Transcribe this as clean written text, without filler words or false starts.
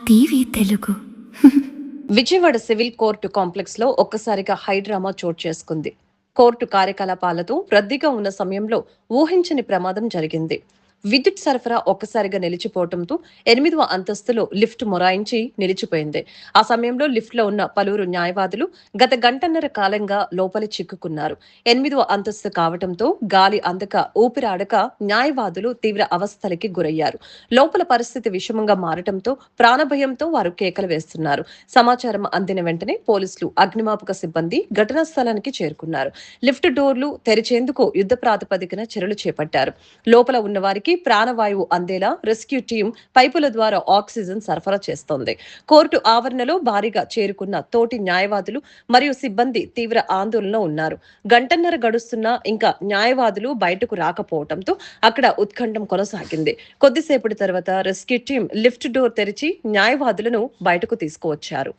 TV Telugu. Vijayawada civil court complex లో ఒక్కసారిగా high drama చోటు చేసుకుంది. కోర్టు కార్యకలాపాలతో రద్దీగా ఉన్న సమయంలో ఊహించని ప్రమాదం జరిగింది. విద్యుత్ సరఫరా ఒక్కసారిగా నిలిచిపోవడంతో 8వ అంతస్తులో లిఫ్ట్ మొరాయించి నిలిచిపోయింది. ఆ సమయంలో లిఫ్ట్ లో ఉన్న పలువురు న్యాయవాదులు గత గంటన్నర కాలంగా లోపలి చిక్కుకున్నారు. 8వ అంతస్తు కావడంతో గాలి అందక ఊపిరాడక న్యాయవాదులు తీవ్ర అవస్థలకి గురయ్యారు. లోపల పరిస్థితి విషమంగా మారటంతో ప్రాణభయంతో వారు కేకలు వేస్తున్నారు. సమాచారం అందిన వెంటనే పోలీసులు, అగ్నిమాపక సిబ్బంది ఘటనా స్థలానికి చేరుకున్నారు. లిఫ్ట్ డోర్లు తెరిచేందుకు యుద్ధ ప్రాతిపదికన చర్యలు చేపట్టారు. లోపల ఉన్న వారికి ప్రాణవాయువు అందేలా రెస్క్యూ టీం పైపుల ద్వారా ఆక్సిజన్ సరఫరా చేస్తోంది. కోర్టు ఆవరణలో భారీగా చేరుకున్న తోటి న్యాయవాదులు మరియు సిబ్బంది తీవ్ర ఆందోళనలో ఉన్నారు. గంటన్నర గడుస్తున్నా ఇంకా న్యాయవాదులు బయటకు రాకపోవడంతో అక్కడ ఉత్కంఠం కొనసాగింది. కొద్దిసేపటి తర్వాత రెస్క్యూ టీం లిఫ్ట్ డోర్ తెరిచి న్యాయవాదులను బయటకు తీసుకువచ్చారు.